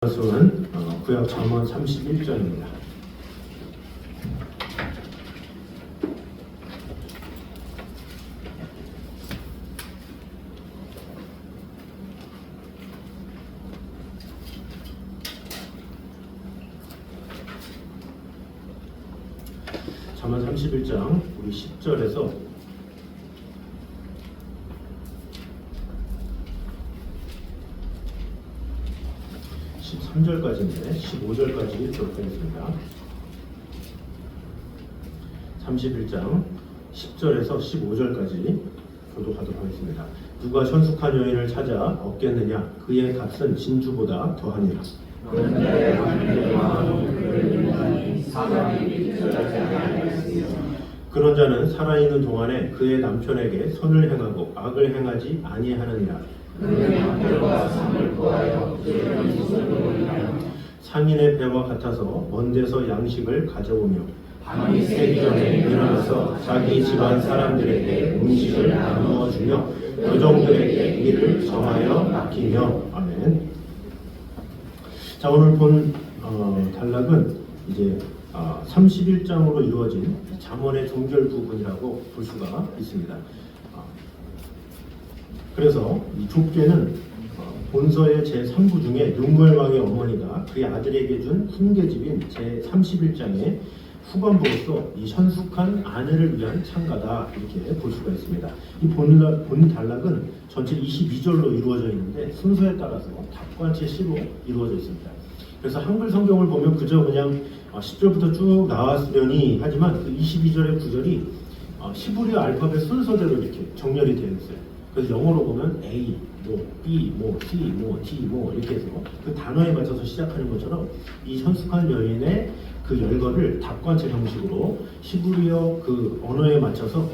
말씀은 구약 잠언 31장입니다. 잠언 31장 우리 10절에서 13절까지인데 15절까지 읽도록 하겠습니다. 31장 10절에서 15절까지 교독하도록 하겠습니다. 누가 현숙한 여인을 찾아 얻겠느냐? 그의 값은 진주보다 더하니라. 그런 자는 살아있는 동안에 그의 남편에게 선을 행하고 악을 행하지 아니하느니라. 상인의 배와 같아서 먼 데서 양식을 가져오며 밤이 새기 전에 일어나서 자기 집안 사람들에게 음식을 나누어 주며 여종들에게 일을 정하여 맡기며. 아멘. 자, 오늘 본 단락은 이제 31장으로 이루어진 잠언의 종결 부분이라고 볼 수가 있습니다. 그래서 이 족죄는 본서의 제3부 중에 눈물왕의 어머니가 그의 아들에게 준 훈계집인 제31장의 후반부로서 이 현숙한 아내를 위한 찬가다, 이렇게 볼 수가 있습니다. 이 본 단락은 전체 22절로 이루어져 있는데 순서에 따라서 답관체 시로 이루어져 있습니다. 그래서 한글 성경을 보면 그저 그냥 10절부터 쭉 나왔으려니 하지만 그 22절의 구절이 히브리 알파벳 순서대로 이렇게 정렬이 되어 있어요. 그래서 영어로 보면 A, B, C, D 이렇게 해서 그 단어에 맞춰서 시작하는 것처럼 이 현숙한 여인의 그 열거를 답관체 형식으로 히브리어 그 언어에 맞춰서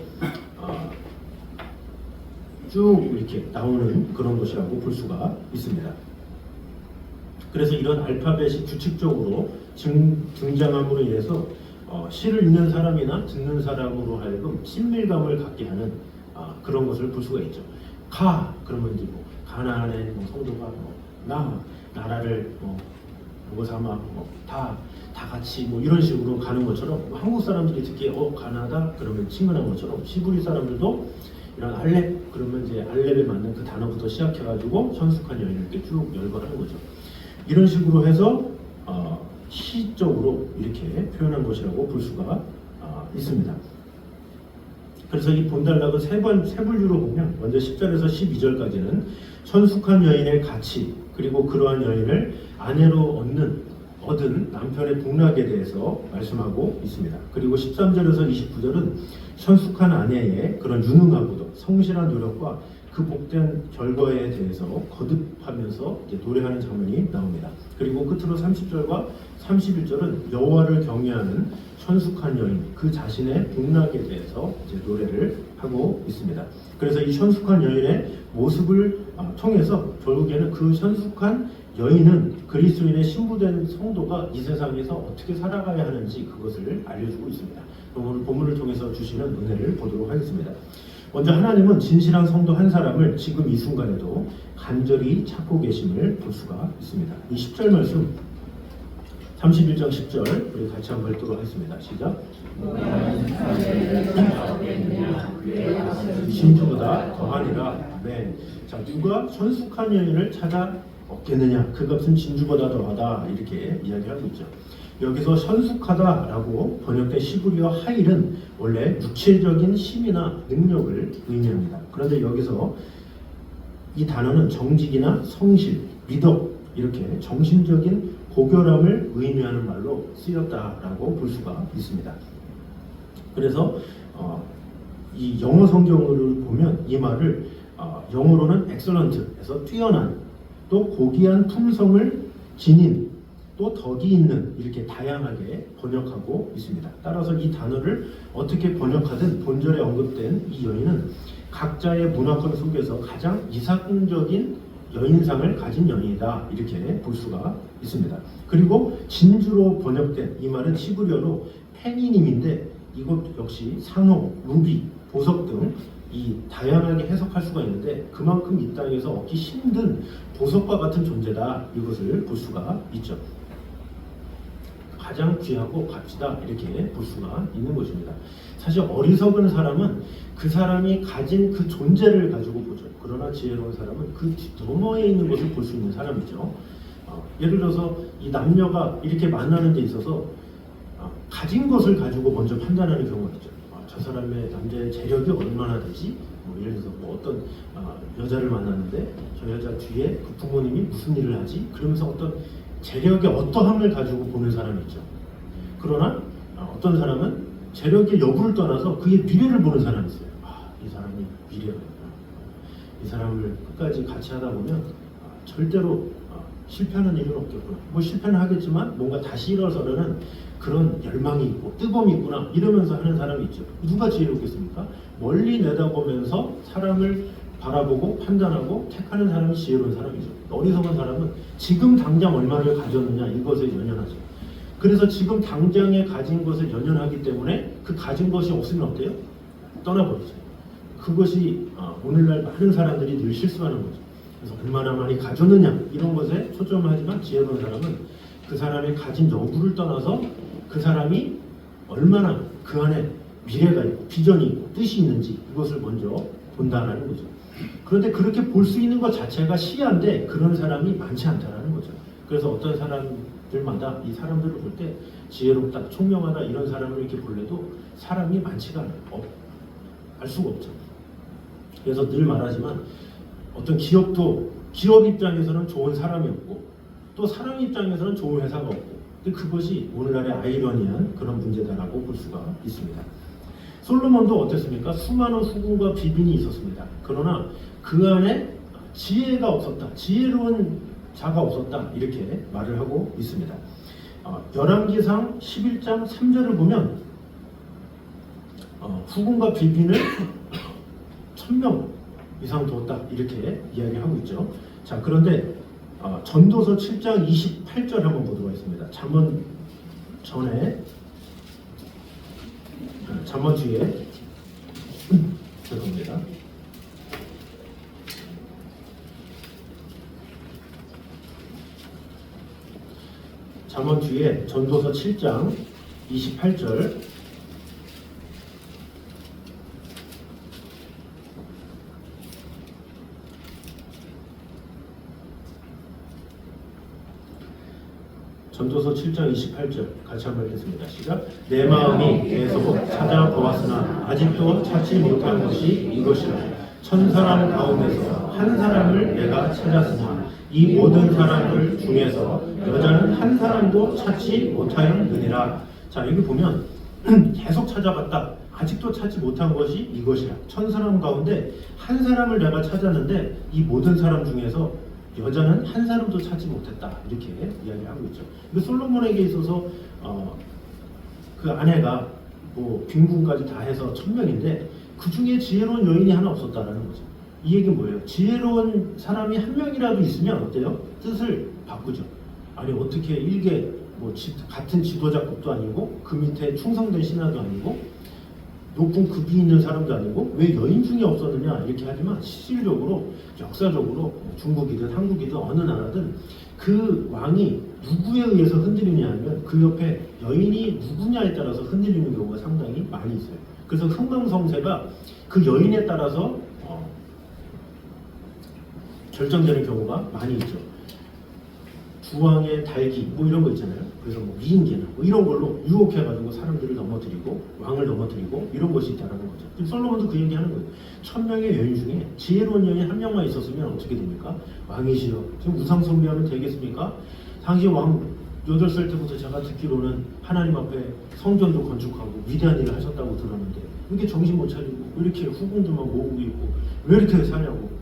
쭉 이렇게 나오는 그런 것이라고 볼 수가 있습니다. 그래서 이런 알파벳이 규칙적으로 등장함으로 인해서 시를 읽는 사람이나 듣는 사람으로 하여금 친밀감을 갖게 하는 그런 것을 볼 수가 있죠. 그러면 이제 가나안의 성도가 나라를 보고 삼아 다 같이 이런 식으로 가는 것처럼, 한국 사람들이 듣기에 가나다 그러면 친근한 것처럼 히브리 사람들도 이런 알렙 그러면 이제 알렙에 맞는 그 단어부터 시작해가지고 현숙한 여인을 이렇게 쭉 열거하는 거죠. 이런 식으로 해서 시적으로 이렇게 표현한 것이라고 볼 수가 있습니다. 그래서 이 본단락은 세 분류로 보면 먼저 10절에서 12절까지는 현숙한 여인의 가치, 그리고 그러한 여인을 아내로 얻은 남편의 복락에 대해서 말씀하고 있습니다. 그리고 13절에서 29절은 현숙한 아내의 그런 유능하고도 성실한 노력과 그 복된 결과에 대해서 거듭하면서 이제 노래하는 장면이 나옵니다. 그리고 끝으로 30절과 31절은 여호와를 경외하는 현숙한 여인, 그 자신의 복락에 대해서 이제 노래를 하고 있습니다. 그래서 이 현숙한 여인의 모습을 통해서 결국에는 그 현숙한 여인은 그리스도인의 신부된 성도가 이 세상에서 어떻게 살아가야 하는지 그것을 알려주고 있습니다. 오늘 본문을 통해서 주시는 은혜를 보도록 하겠습니다. 먼저 하나님은 진실한 성도 한 사람을 지금 이 순간에도 간절히 찾고 계심을 볼 수가 있습니다. 이 10절 말씀 31장 10절 우리 같이 한번 읽도록 하겠습니다. 시작. 진주보다 더하니라. 네. 자, 누가 현숙한 여인을 찾아 얻겠느냐? 그 값은 진주보다 더하다, 이렇게 이야기하고 있죠. 여기서 현숙하다라고 번역된 히브리어 하일은 원래 육체적인 힘이나 능력을 의미합니다. 그런데 여기서 이 단어는 정직이나 성실, 미덕, 이렇게 정신적인 고결함을 의미하는 말로 쓰였다라고 볼 수가 있습니다. 그래서 이 영어 성경을 보면 이 말을 영어로는 excellent에서 뛰어난, 또 고귀한 품성을 지닌, 또 덕이 있는, 이렇게 다양하게 번역하고 있습니다. 따라서 이 단어를 어떻게 번역하든 본절에 언급된 이 여인은 각자의 문화권 속에서 가장 이상적인 여인상을 가진 여인이다, 이렇게 볼 수가 있습니다. 그리고 진주로 번역된 이 말은 히브리어로 페니님인데 이것 역시 상호, 루비, 보석 등 이 다양하게 해석할 수가 있는데 그만큼 이 땅에서 얻기 힘든 보석과 같은 존재다 이것을 볼 수가 있죠. 가장 귀하고 값지다 이렇게 볼 수가 있는 것입니다. 사실 어리석은 사람은 그 사람이 가진 그 존재를 가지고 보죠. 그러나 지혜로운 사람은 그 너머에 있는 것을 볼 수 있는 사람이죠. 예를 들어서 이 남녀가 이렇게 만나는 데 있어서 가진 것을 가지고 먼저 판단하는 경우가 있죠. 저 사람의 남자의 재력이 얼마나 되지? 예를 들어서 어떤 여자를 만났는데 저 여자 뒤에 그 부모님이 무슨 일을 하지? 그러면서 어떤 재력의 어떠함을 가지고 보는 사람이 있죠. 그러나 어떤 사람은 재력의 여부를 떠나서 그의 미래를 보는 사람이 있어요. 이 사람이 미래가 이 사람을 끝까지 같이 하다 보면 절대로 실패하는 일은 없겠구나. 실패는 하겠지만 뭔가 다시 일어서려는 그런 열망이 있고 뜨거움이 있구나 이러면서 하는 사람이 있죠. 누가 지혜롭겠습니까? 멀리 내다보면서 사람을 바라보고 판단하고 택하는 사람이 지혜로운 사람이죠. 어리석은 사람은 지금 당장 얼마를 가졌느냐 이것에 연연하죠. 그래서 지금 당장에 가진 것을 연연하기 때문에 그 가진 것이 없으면 어때요? 떠나버리죠. 그것이 오늘날 많은 사람들이 늘 실수하는 거죠. 그래서 얼마나 많이 가졌느냐 이런 것에 초점을 하지만 지혜로운 사람은 그 사람이 가진 여부를 떠나서 그 사람이 얼마나 그 안에 미래가 있고 비전이 있고 뜻이 있는지 이것을 먼저 본다는 거죠. 그런데 그렇게 볼 수 있는 것 자체가 시야인데 그런 사람이 많지 않다는 거죠. 그래서 어떤 사람들마다 이 사람들을 볼 때 지혜롭다, 총명하다 이런 사람을 이렇게 볼래도 사람이 많지가 않아요. 알 수가 없죠. 그래서 늘 말하지만 어떤 기업도 기업 입장에서는 좋은 사람이 없고 또 사람 입장에서는 좋은 회사가 없고 근데 그것이 오늘날의 아이러니한 그런 문제다라고 볼 수가 있습니다. 솔로몬도 어땠습니까? 수많은 후궁과 비빈이 있었습니다. 그러나 그 안에 지혜가 없었다. 지혜로운 자가 없었다. 이렇게 말을 하고 있습니다. 열왕기상 11장 3절을 보면 후궁과 비빈을 1000명 이상 두었다. 이렇게 이야기하고 있죠. 자, 그런데 전도서 7장 28절 한번 보도록 하겠습니다. 잠언 전에 잠언 뒤에 죄송합니다. 잠언 뒤에 전도서 7장 28절 전도서 7장 28절 같이 한번 읽겠습니다. 시작. 내 마음이 계속 찾아보았으나 아직도 찾지 못한 것이 이것이라. 1000사람 가운데서 한 사람을 내가 찾았으나 이 모든 사람들 중에서 여자는 한 사람도 찾지 못하였느니라. 자, 여기 보면 계속 찾아봤다. 아직도 찾지 못한 것이 이것이라. 1000사람 가운데 한 사람을 내가 찾았는데 이 모든 사람 중에서 여자는 한 사람도 찾지 못했다 이렇게 이야기하고 있죠. 근데 솔로몬에게 있어서 그 아내가 빈궁까지 다 해서 1000명인데 그 중에 지혜로운 여인이 하나 없었다라는 거죠. 이 얘기는 뭐예요? 지혜로운 사람이 한 명이라도 있으면 어때요? 뜻을 바꾸죠. 아니 어떻게 일개 같은 지도자급도 아니고 그 밑에 충성된 신하도 아니고 높은 급이 있는 사람도 아니고 왜 여인 중에 없었느냐 이렇게 하지만 실질적으로 역사적으로 중국이든 한국이든 어느 나라든 그 왕이 누구에 의해서 흔들리냐 하면 그 옆에 여인이 누구냐에 따라서 흔들리는 경우가 상당히 많이 있어요. 그래서 흥망성쇠가 그 여인에 따라서 결정되는 경우가 많이 있죠. 주왕의 달기 이런 거 있잖아요. 그래서 미인계나 이런 걸로 유혹해가지고 사람들을 넘어뜨리고 왕을 넘어뜨리고 이런 것이 있다는 거죠. 지금 솔로몬도 그 얘기하는 거예요. 1000명의 여인 중에 지혜로운 여인 한 명만 있었으면 어떻게 됩니까? 왕이시여. 지금 우상 숭배하면 되겠습니까? 당시 왕 8살 때부터 제가 듣기로는 하나님 앞에 성전도 건축하고 위대한 일을 하셨다고 들었는데 이렇게 정신 못 차리고 왜 이렇게 후궁들만 모으고 있고 왜 이렇게 사냐고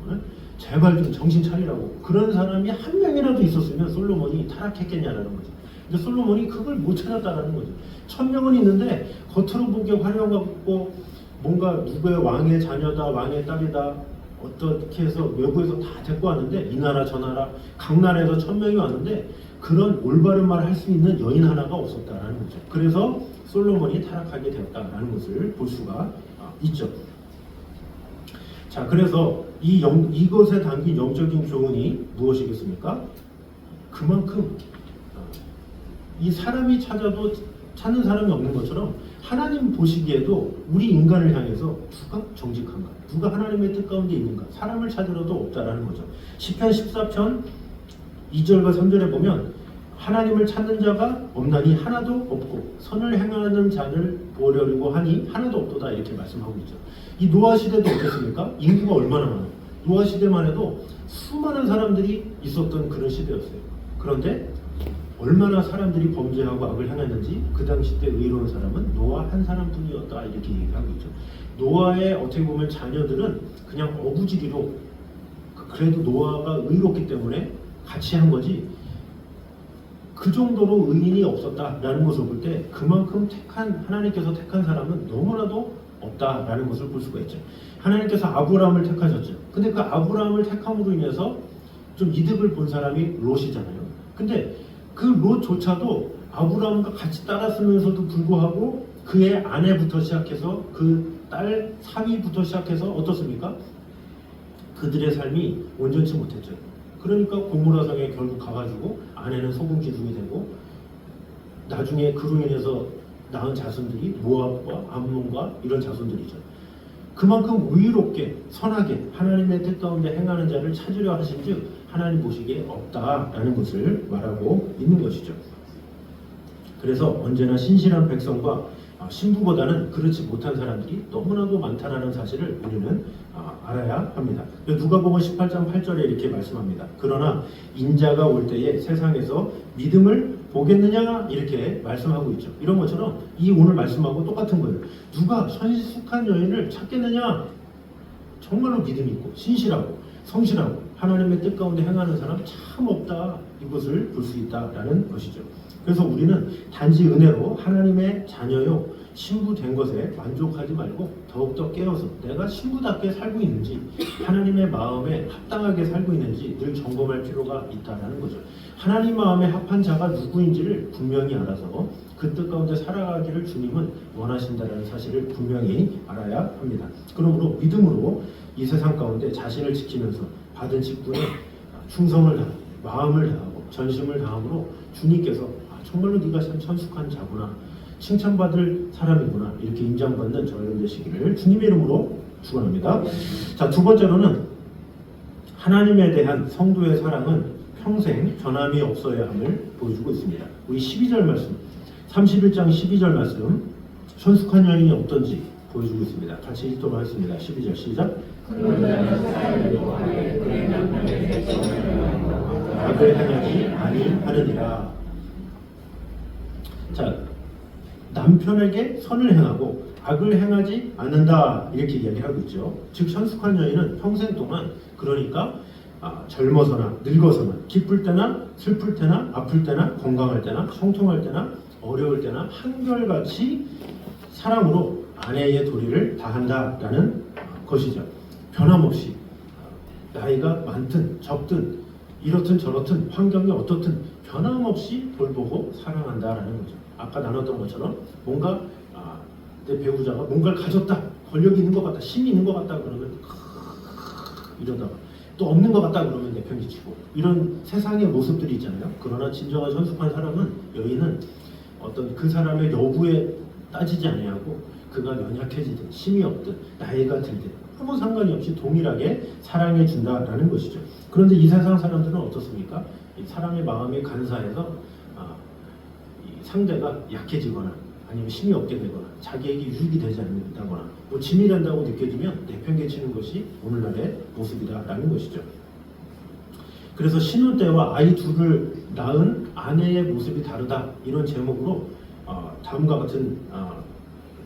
제발 좀 정신 차리라고. 그런 사람이 한 명이라도 있었으면 솔로몬이 타락했겠냐라는 거죠. 근데 솔로몬이 그걸 못 찾았다라는 거죠. 1000명은 있는데 겉으로 보기에 화려하고 뭔가 누구의 왕의 자녀다 왕의 딸이다 어떻게 해서 외부에서 다 데리고 왔는데 이 나라 저 나라 각 나라에서 1000명이 왔는데 그런 올바른 말을 할 수 있는 여인 하나가 없었다라는 거죠. 그래서 솔로몬이 타락하게 되었다라는 것을 볼 수가 있죠. 자, 그래서 이것에 담긴 영적인 교훈이 무엇이겠습니까? 그만큼 이 사람이 찾아도 찾는 사람이 없는 것처럼 하나님 보시기에도 우리 인간을 향해서 누가 정직한가? 누가 하나님의 뜻 가운데 있는가? 사람을 찾으러도 없다라는 거죠. 시편 14편 2절과 3절에 보면 하나님을 찾는 자가 없나니 하나도 없고 선을 행하는 자를 보려고 하니 하나도 없도다 이렇게 말씀하고 있죠. 이 노아 시대도 어땠습니까? 인구가 얼마나 많아요. 노아 시대만 해도 수많은 사람들이 있었던 그런 시대였어요. 그런데 얼마나 사람들이 범죄하고 악을 행했는지 그 당시 때 의로운 사람은 노아 한 사람뿐이었다 이렇게 얘기하고 있죠. 노아의 어떻게 보면 자녀들은 그냥 어부지리로 그래도 노아가 의롭기 때문에 같이 한 거지 그 정도로 의인이 없었다라는 것을 볼 때 그만큼 하나님께서 택한 사람은 너무나도 없다라는 것을 볼 수가 있죠. 하나님께서 아브라함을 택하셨죠. 근데 그 아브라함을 택함으로 인해서 좀 이득을 본 사람이 롯이잖아요. 근데 그 롯조차도 아브라함과 같이 따랐으면서도 불구하고 그의 아내부터 시작해서 그 딸 사위부터 시작해서 어떻습니까? 그들의 삶이 온전치 못했죠. 그러니까 고모라성에 결국 가가지고 아내는 소금 기둥이 되고 나중에 그로 인해서 낳은 자손들이 모압과 암몬과 이런 자손들이죠. 그만큼 의롭게 선하게 하나님의 뜻 가운데 행하는 자를 찾으려 하신즉 하나님 보시기에 없다라는 것을 말하고 있는 것이죠. 그래서 언제나 신실한 백성과 신부보다는 그렇지 못한 사람들이 너무나도 많다라는 사실을 우리는 알아야 합니다. 누가복음 18장 8절에 이렇게 말씀합니다. 그러나 인자가 올 때에 세상에서 믿음을 보겠느냐 이렇게 말씀하고 있죠. 이런 것처럼 이 오늘 말씀하고 똑같은 거예요. 누가 선숙한 여인을 찾겠느냐? 정말로 믿음 있고 신실하고 성실하고 하나님의 뜻 가운데 행하는 사람 참 없다. 이것을 볼 수 있다라는 것이죠. 그래서 우리는 단지 은혜로 하나님의 자녀요 신부 된 것에 만족하지 말고 더욱더 깨어서 내가 신부답게 살고 있는지 하나님의 마음에 합당하게 살고 있는지 늘 점검할 필요가 있다는 거죠. 하나님 마음에 합한 자가 누구인지를 분명히 알아서 그 뜻 가운데 살아가기를 주님은 원하신다는 사실을 분명히 알아야 합니다. 그러므로 믿음으로 이 세상 가운데 자신을 지키면서 받은 직분에 충성을 다하고 마음을 다하고 전심을 다함으로 주님께서 정말로 네가 참 선숙한 자구나 칭찬받을 사람이구나 이렇게 인정받는 저희들 되시기를 주님의 이름으로 축원합니다. 자, 두 번째로는 하나님에 대한 성도의 사랑은 평생 변함이 없어야 함을 보여주고 있습니다. 우리 12절 말씀 31장 12절 말씀 선숙한 여인이 어떤지 보여주고 있습니다. 같이 읽도록 하겠습니다. 12절 시작. 악을 행하지 아니하느니라. 자, 남편에게 선을 행하고 악을 행하지 않는다 이렇게 이야기하고 있죠. 즉 선숙한 여인은 평생 동안 그러니까 젊어서나 늙어서나 기쁠 때나 슬플 때나 아플 때나 건강할 때나 형통할 때나 어려울 때나 한결같이 사랑으로 아내의 도리를 다한다라는 것이죠. 변함없이 나이가 많든 적든 이렇든 저렇든 환경이 어떻든 변함없이 돌보고 사랑한다라는 거죠. 아까 나눴던 것처럼 뭔가 내 배우자가 뭔가를 가졌다, 권력이 있는 것 같다, 힘이 있는 것 같다 그러면 이러다가 또 없는 것 같다 그러면 내팽개치고 이런 세상의 모습들이 있잖아요. 그러나 진정한 선숙한 사람은 여인은 어떤 그 사람의 여부에 따지지 아니하고 그가 연약해지든 힘이 없든 나이가 들든 아무 상관이 없이 동일하게 사랑해 준다라는 것이죠. 그런데 이 세상 사람들은 어떻습니까? 이 사람의 마음이 간사해서 이 상대가 약해지거나 아니면 힘이 없게 되거나 자기에게 유익이 되지 않는다거나 뭐 짐이 된다고 느껴지면 내팽개치는 것이 오늘날의 모습이다라는 것이죠. 그래서 신혼 때와 아이 둘을 낳은 아내의 모습이 다르다 이런 제목으로 다음과 같은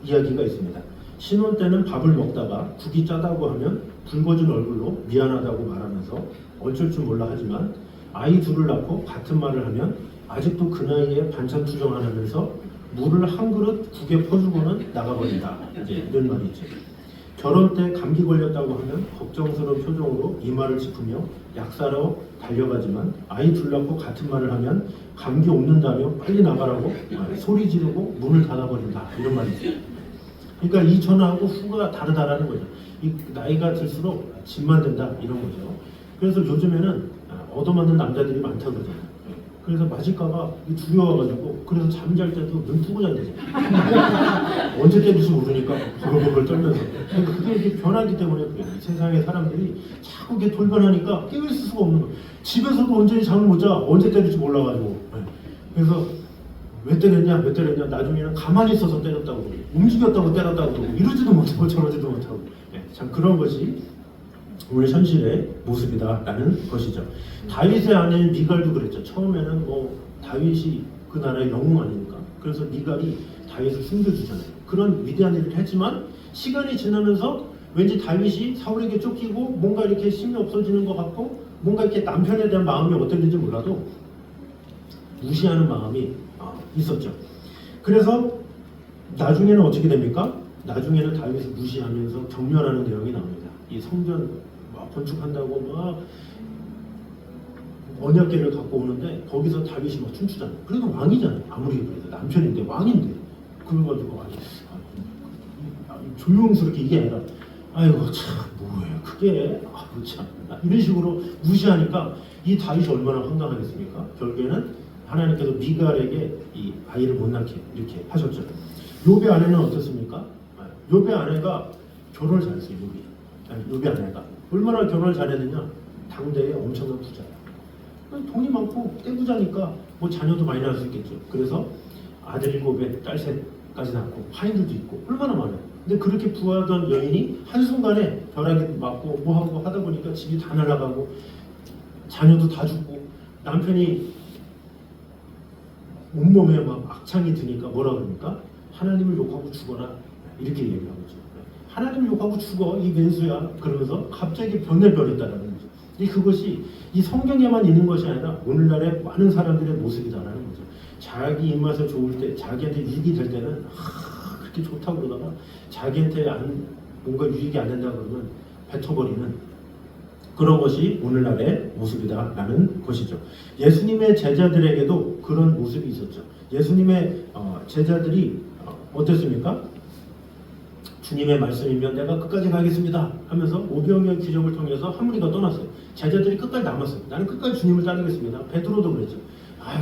이야기가 있습니다. 신혼 때는 밥을 먹다가 국이 짜다고 하면 붉어진 얼굴로 미안하다고 말하면서 어쩔 줄 몰라 하지만 아이 둘을 낳고 같은 말을 하면 아직도 그 나이에 반찬 투정 안 하면서 물을 한 그릇 국에 퍼주고는 나가버린다. 이제 이런 말이 있죠. 결혼 때 감기 걸렸다고 하면 걱정스러운 표정으로 이마를 짚으며 약 사러 달려가지만 아이 둘 낳고 같은 말을 하면 감기 옮는다며 빨리 나가라고 소리 지르고 문을 닫아버린다. 이런 말이 있어요. 그러니까 이 전하고 후가 다르다라는 거죠. 이 나이가 들수록 짐만 된다 이런 거죠. 그래서 요즘에는 얻어맞는 남자들이 많다 그러잖아요. 그래서 맞을까봐 두려워가지고 그래서 잠잘 때도 눈 뜨고 잔대죠. 언제 때릴지 모르니까 버글버글 떨면서. 그러니까 그게 이렇게 변하기 때문에 그래요. 이 세상의 사람들이 자꾸 이렇게 돌변하니까 깨울 수가 없는 거예요. 집에서도 온전히 잠을 못 자. 언제 때릴지 몰라가지고. 그래서 왜 때렸냐 나중에는 가만히 있어서 때렸다고 그러고 움직였다고 때렸다고 그러고 이러지도 못하고 저러지도 못하고. 참 그런 것이 오늘 현실의 모습이다라는 것이죠. 다윗의 아내 미갈도 그랬죠. 처음에는 뭐 다윗이 그 나라의 영웅 아닙니까? 그래서 미갈이 다윗을 숨겨주잖아요. 그런 위대한 일을 했지만 시간이 지나면서 왠지 다윗이 사울에게 쫓기고 뭔가 이렇게 힘이 없어지는 것 같고 뭔가 이렇게 남편에 대한 마음이 어땠는지 몰라도 무시하는 마음이 있었죠. 그래서 나중에는 어떻게 됩니까? 나중에는 다윗을 무시하면서 경멸하는 내용이 나옵니다. 이 성전 막 건축한다고 막 언약궤를 갖고 오는데 거기서 다윗이 막 춤추잖아요. 그래도 왕이잖아요. 아무리 그래도 남편인데 왕인데 그래가지고 조용스럽게 이게 아니라 아이고 참 뭐예요 그게 참 이런 식으로 무시하니까 이 다윗이 얼마나 황당하겠습니까? 결국에는 하나님께서 미갈에게 이 아이를 못 낳게 이렇게 하셨죠. 욥의 아내는 어떻습니까? 욥의 아내가 결혼을 잘했어요. 욥의 아내가 얼마나 결혼을 잘했느냐? 당대에 엄청난 부자예요. 돈이 많고 떼부자니까 뭐 자녀도 많이 낳을 수 있겠죠. 그래서 아들 7에 딸 3까지 낳고 화인들도 있고 얼마나 많아요. 근데 그렇게 부하던 여인이 한순간에 벼락이 맞고 뭐하고 하다 보니까 집이 다 날아가고 자녀도 다 죽고 남편이 온몸에 막 악창이 드니까 뭐라 그럽니까? 하나님을 욕하고 죽어라 이렇게 얘기하고 있죠. 하나님을 욕하고 죽어 이 왼수야 그러면서 갑자기 변했다라는 거죠. 그것이 이 성경에만 있는 것이 아니라 오늘날의 많은 사람들의 모습이다라는 거죠. 자기 입맛에 좋을 때 자기한테 유익이 될 때는 그렇게 좋다고 그러다가 자기한테 뭔가 유익이 안 된다 그러면 뱉어버리는 그런 것이 오늘날의 모습이다라는 것이죠. 예수님의 제자들에게도 그런 모습이 있었죠. 예수님의 제자들이 어땠습니까? 주님의 말씀이면 내가 끝까지 가겠습니다 하면서 500여 명의 기적을 통해서 한 무리가 떠났어요. 제자들이 끝까지 남았어요. 나는 끝까지 주님을 따르겠습니다. 베드로도 그랬죠.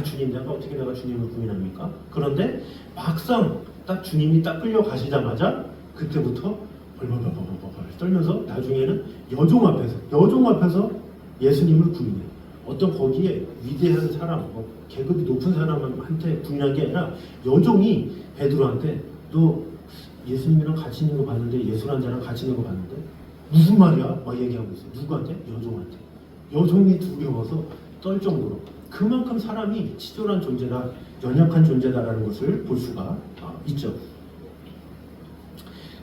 주님 내가 주님을 부인합니까? 그런데 막상 딱 주님이 딱 끌려가시자마자 그때부터 벌벌벌 떨면서 나중에는 여종 앞에서 예수님을 부인해요. 어떤 거기에 위대한 사람, 계급이 높은 사람한테 부인한 게 아니라 여종이 베드로한테 너 예수님이랑 같이 있는 거 봤는데 예술한자랑 같이 있는 거 봤는데 무슨 말이야? 막 얘기하고 있어요. 누구한테? 여종한테. 여종이 두려워서 떨 정도로 그만큼 사람이 치졸한 존재다, 연약한 존재다라는 것을 볼 수가 있죠.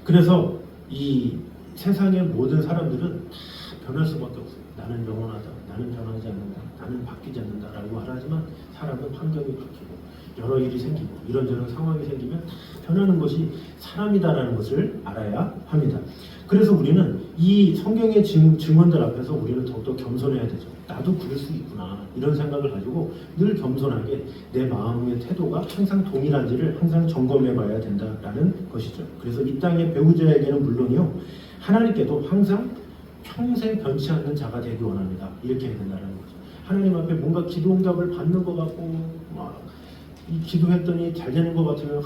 그래서 이 세상의 모든 사람들은 다 변할 수밖에 없어요. 나는 영원하다, 나는 변하지 않는다, 나는 바뀌지 않는다라고 말하지만 사람은 환경이 바뀌고 여러 일이 생기고 이런저런 상황이 생기면 다 변하는 것이 사람이다라는 것을 알아야 합니다. 그래서 우리는 이 성경의 증언들 앞에서 우리는 더욱더 겸손해야 되죠. 나도 그럴 수 있구나 이런 생각을 가지고 늘 겸손하게 내 마음의 태도가 항상 동일한지를 항상 점검해 봐야 된다라는 것이죠. 그래서 이 땅의 배우자에게는 물론이요 하나님께도 항상 평생 변치 않는 자가 되기 원합니다. 이렇게 해야 된다는 거죠. 하나님 앞에 뭔가 기도 응답을 받는 것 같고 이 기도했더니 잘 되는 것 같으면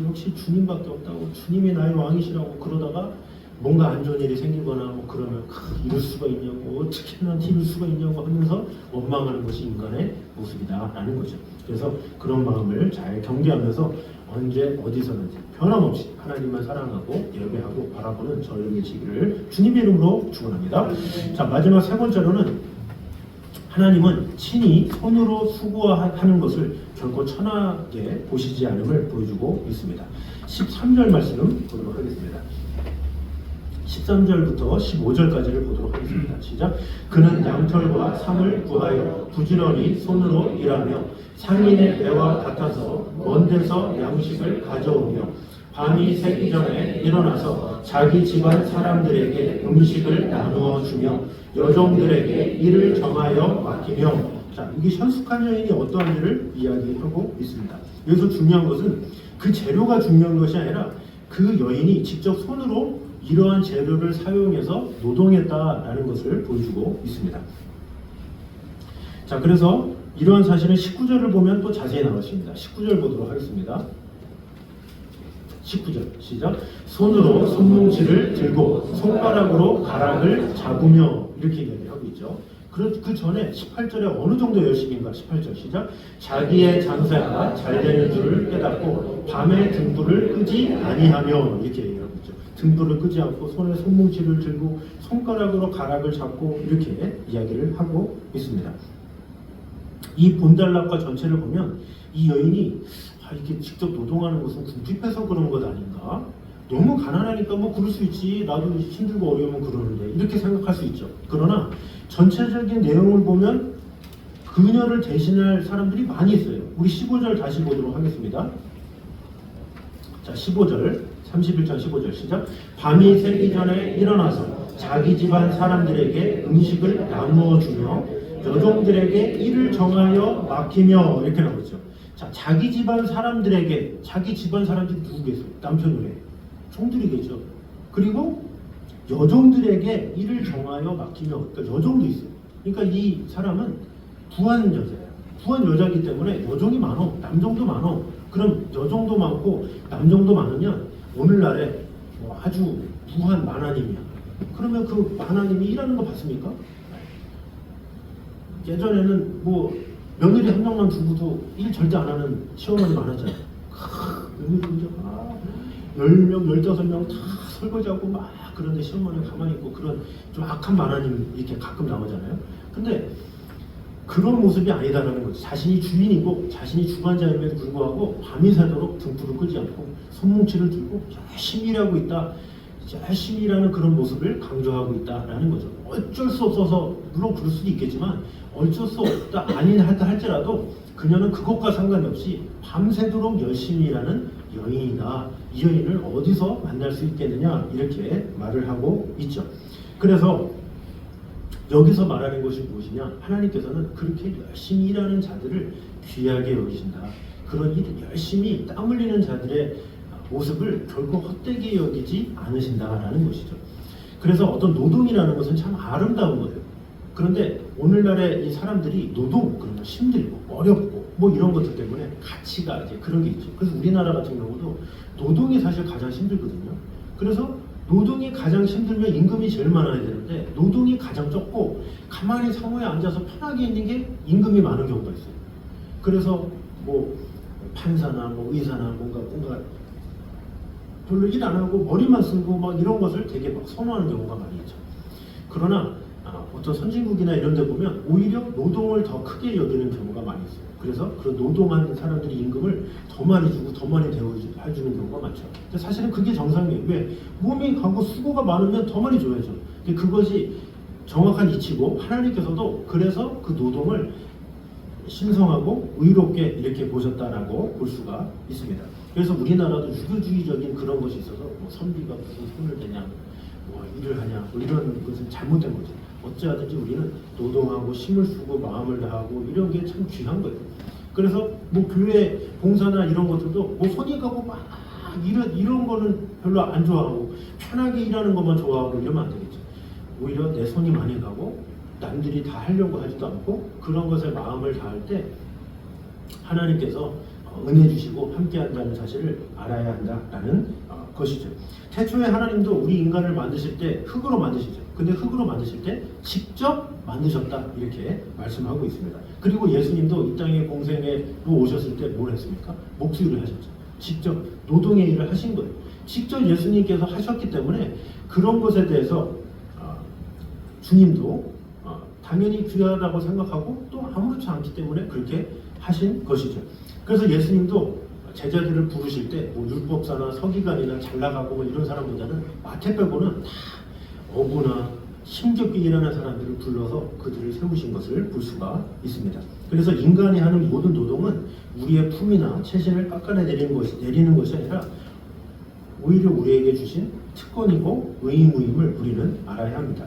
역시 주님밖에 없다고 주님이 나의 왕이시라고 그러다가 뭔가 안 좋은 일이 생기거나 그러면 이럴 수가 있냐고 어떻게 나한테 이럴 수가 있냐고 하면서 원망하는 것이 인간의 모습이다라는 거죠. 그래서 그런 마음을 잘 경계하면서 언제 어디서든지 변함없이 하나님만 사랑하고 예배하고 바라보는 저를 되시기를 주님의 이름으로 축원합니다. 자, 마지막 세 번째로는 하나님은 친히 손으로 수고하는 것을 결코 천하게 보시지 않음을 보여주고 있습니다. 13절 말씀 보도록 하겠습니다. 13절부터 15절까지를 보도록 하겠습니다. 시작. 그는 양털과 상을 구하여 부지런히 손으로 일하며 상인의 배와 같아서 먼 데서 양식을 가져오며 밤이 새기 전에 일어나서 자기 집안 사람들에게 음식을 나누어 주며 여종들에게 일을 정하여 맡기며. 자, 이게 현숙한 여인이 어떠한 일을 이야기하고 있습니다. 여기서 중요한 것은 그 재료가 중요한 것이 아니라 그 여인이 직접 손으로 이러한 재료를 사용해서 노동했다라는 것을 보여주고 있습니다. 자, 그래서 이러한 사실은 19절을 보면 또 자세히 나왔습니다. 19절 보도록 하겠습니다. 19절 시작. 손으로 손뭉치를 들고 손가락으로 가락을 잡으며 이렇게 얘기하고 있죠. 그 전에 18절에 어느 정도 열심인가? 18절 시작. 자기의 장사가 잘 되는 줄을 깨닫고 밤에 등불을 끄지 아니하며 이렇게 얘기하고 있죠. 등불을 끄지 않고 손에 손뭉치를 들고 손가락으로 가락을 잡고 이렇게 이야기를 하고 있습니다. 이 본달락과 전체를 보면 이 여인이 이렇게 직접 노동하는 것은 궁핍해서 그런 것 아닌가? 너무 가난하니까 뭐 그럴 수 있지. 나도 힘들고 어려우면 그러는데 이렇게 생각할 수 있죠. 그러나 전체적인 내용을 보면 그녀를 대신할 사람들이 많이 있어요. 우리 15절 다시 보도록 하겠습니다. 자, 15절 31장 15절 시작. 밤이 새기 전에 일어나서 자기 집안 사람들에게 음식을 나누어 주며 여종들에게 일을 정하여 맡기며 이렇게 나오죠. 자, 자기 집안 사람들에게, 자기 집안 사람들이 누구겠어요? 남편이래, 종들이겠죠. 그리고 여종들에게 일을 정하여 맡기며, 그러니까 여종도 있어요. 그러니까 이 사람은 부한 여자예요. 부한 여자이기 때문에 여종이 많어, 남종도 많어. 그럼 여종도 많고 남종도 많으면 오늘날에 뭐 아주 부한 만화님이야. 그러면 그 만화님이 일하는 거 봤습니까? 예전에는 뭐 며느리 한 명만 두고도 일 절대 안 하는 시어머니 많았잖아요. 며느리 이제 막 10명, 15명 다 설거지하고 막 그런데 시어머니가 가만히 있고 그런 좀 악한 만화님 이렇게 가끔 나오잖아요. 근데 그런 모습이 아니다라는 거죠. 자신이 주인이고 자신이 주관자임에도 불구하고 밤이 새도록 등불을 끄지 않고 손뭉치를 들고 열심히 일하고 있다. 열심히 일하는 그런 모습을 강조하고 있다라는 거죠. 어쩔 수 없어서 물론 그럴 수도 있겠지만 어쩔 수 없다 아닌 할지라도 그녀는 그것과 상관없이 밤새도록 열심히 일하는 여인이다. 이 여인을 어디서 만날 수 있겠느냐 이렇게 말을 하고 있죠. 그래서 여기서 말하는 것이 무엇이냐? 하나님께서는 그렇게 열심히 일하는 자들을 귀하게 여기신다. 그런 일 열심히 땀 흘리는 자들의 모습을 결코 헛되게 여기지 않으신다라는 것이죠. 그래서 어떤 노동이라는 것은 참 아름다운 거예요. 그런데 오늘날의 이 사람들이 노동, 그러면 힘들고 어렵고 뭐 이런 것들 때문에 가치가 이제 그런 게 있죠. 그래서 우리나라 같은 경우도 노동이 사실 가장 힘들거든요. 그래서 노동이 가장 힘들면 임금이 제일 많아야 되는데 노동이 가장 적고 가만히 사무에 앉아서 편하게 있는 게 임금이 많은 경우가 있어요. 그래서 뭐 판사나 뭐 의사나 뭔가 별로 일 안 하고 머리만 쓰고 막 이런 것을 되게 막 선호하는 경우가 많이 있죠. 그러나 어떤 선진국이나 이런 데 보면 오히려 노동을 더 크게 여기는 경우가 많이 있어요. 그래서 그런 노동하는 사람들이 임금을 더 많이 주고 더 많이 대우해주는 경우가 많죠. 근데 사실은 그게 정상이에요. 왜? 몸이 가고 수고가 많으면 더 많이 줘야죠. 그것이 정확한 이치고 하나님께서도 그래서 그 노동을 신성하고 의롭게 이렇게 보셨다라고 볼 수가 있습니다. 그래서 우리나라도 유교주의적인 그런 것이 있어서 뭐 선비가 무슨 손을 대냐, 뭐 일을 하냐, 뭐 이런 것은 잘못된 거죠. 어찌하든지 우리는 노동하고 힘을 쓰고 마음을 다하고 이런 게 참 귀한 거예요. 그래서 뭐 교회 봉사나 이런 것들도 뭐 손이 가고 막 이런 거는 별로 안 좋아하고 편하게 일하는 것만 좋아하고 이러면 안 되겠죠. 오히려 내 손이 많이 가고 남들이 다 하려고 하지도 않고 그런 것에 마음을 다할 때 하나님께서 은혜 주시고 함께 한다는 사실을 알아야 한다라는 것이죠. 태초에 하나님도 우리 인간을 만드실 때 흙으로 만드시죠. 근데 흙으로 만드실 때 직접 만드셨다 이렇게 말씀하고 있습니다. 그리고 예수님도 이 땅에 공생애로 오셨을 때 뭘 했습니까? 목수일을 하셨죠. 직접 노동의 일을 하신 거예요. 직접 예수님께서 하셨기 때문에 그런 것에 대해서 주님도 당연히 귀하다고 생각하고 또 아무렇지 않기 때문에 그렇게 하신 것이죠. 그래서 예수님도 제자들을 부르실 때 뭐 율법사나 서기관이나 잘 나가고 뭐 이런 사람보다는 마태 빼고는 다 어부나 힘겹게 일하는 사람들을 불러서 그들을 세우신 것을 볼 수가 있습니다. 그래서 인간이 하는 모든 노동은 우리의 품이나 체신을 깎아내리는 것이 아니라 오히려 우리에게 주신 특권이고 의무임을 우리는 알아야 합니다.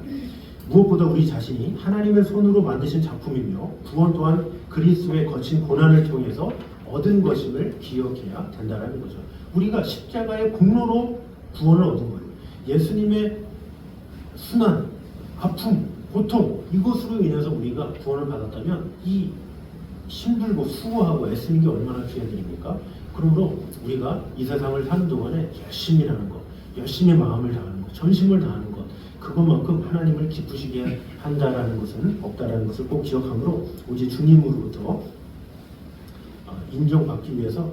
무엇보다 우리 자신이 하나님의 손으로 만드신 작품이며 구원 또한 그리스도의 거친 고난을 통해서 얻은 것임을 기억해야 된다는 거죠. 우리가 십자가의 공로로 구원을 얻은 거예요. 예수님의 순환, 아픔, 고통 이것으로 인해서 우리가 구원을 받았다면 이 힘들고 수고하고 애쓰는 게 얼마나 귀한 일입니까? 그러므로 우리가 이 세상을 사는 동안에 열심히 하는 것, 열심히 마음을 다하는 것, 전심을 다하는 것 그것만큼 하나님을 기쁘시게 한다라는 것은 없다라는 것을 꼭 기억하므로 오직 주님으로부터 인정받기 위해서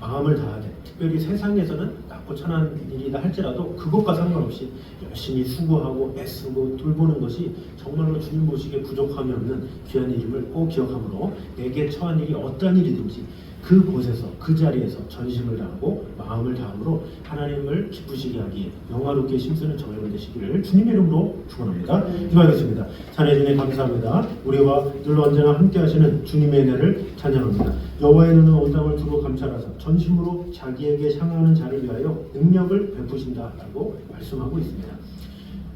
마음을 다하되 특별히 세상에서는 낮고 천한 일이다 할지라도 그것과 상관없이 열심히 수고하고 애쓰고 돌보는 것이 정말로 주님 보시기에 부족함이 없는 귀한 일임을 꼭 기억하므로 내게 처한 일이 어떠한 일이든지 그곳에서 그 자리에서 전심을 다하고 마음을 다함으로 하나님을 기쁘시게 하기에 영화롭게 힘쓰는 저희가 되시기를 주님의 이름으로 축원합니다. 기도하겠습니다. 자네 주님 감사합니다. 우리와 늘 언제나 함께 하시는 주님의 은혜를 찬양합니다. 여호와의 눈은 온 땅을 두고 감찰하사 전심으로 자기에게 향하는 자를 위하여 능력을 베푸신다라고 말씀하고 있습니다.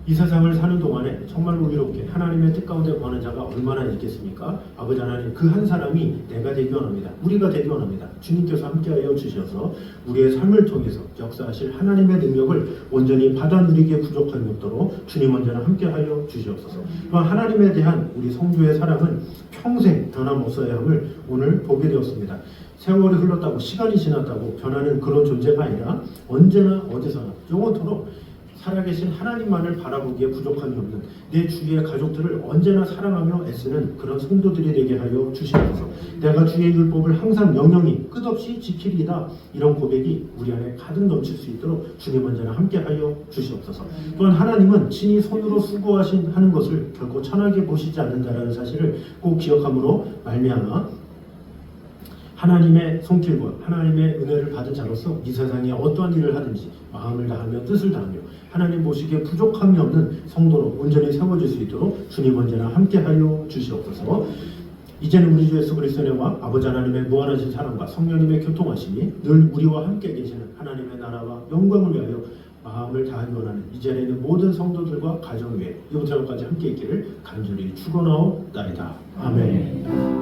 이 세상을 사는 동안에 정말로 의롭게 하나님의 뜻 가운데 거하는 자가 얼마나 있겠습니까? 아버지 하나님 그 한 사람이 내가 되기 원합니다. 우리가 되기 원합니다. 주님께서 함께하여 주셔서 우리의 삶을 통해서 역사하실 하나님의 능력을 온전히 받아 누리기에 부족함이 없도록 주님 언제나 함께하여 주시옵소서. 또한 하나님에 대한 우리 성도의 사랑은 평생 변함없어야 함을 오늘 보게 되었습니다. 세월이 흘렀다고 시간이 지났다고 변하는 그런 존재가 아니라 언제나 어디서나 영원토록 살아계신 하나님만을 바라보기에 부족함이 없는 내 주위의 가족들을 언제나 사랑하며 애쓰는 그런 성도들이 되게 하여 주시옵소서. 내가 주의 율법을 항상 영영이 끝없이 지키리이다. 이런 고백이 우리 안에 가득 넘칠 수 있도록 주님 언제나 함께하여 주시옵소서. 또한 하나님은 친히 손으로 수고하는 것을 결코 천하게 보시지 않는다라는 사실을 꼭 기억함으로 말미암아 하나님의 손길과 하나님의 은혜를 받은 자로서 이 세상에 어떠한 일을 하든지 마음을 다하며 뜻을 다하며 하나님 보시기에 부족함이 없는 성도로 온전히 세워질 수 있도록 주님 언제나 함께하여 주시옵소서. 이제는 우리 주 예수 그리스도의 은혜와 아버지 하나님의 무한하신 사랑과 성령님의 교통하심이 늘 우리와 함께 계시는 하나님의 나라와 영광을 위하여 마음을 다하기 원하는 이 자리에 있는 모든 성도들과 가정 위에 이곳저곳까지 함께 있기를 간절히 축원하옵나이다. 아멘.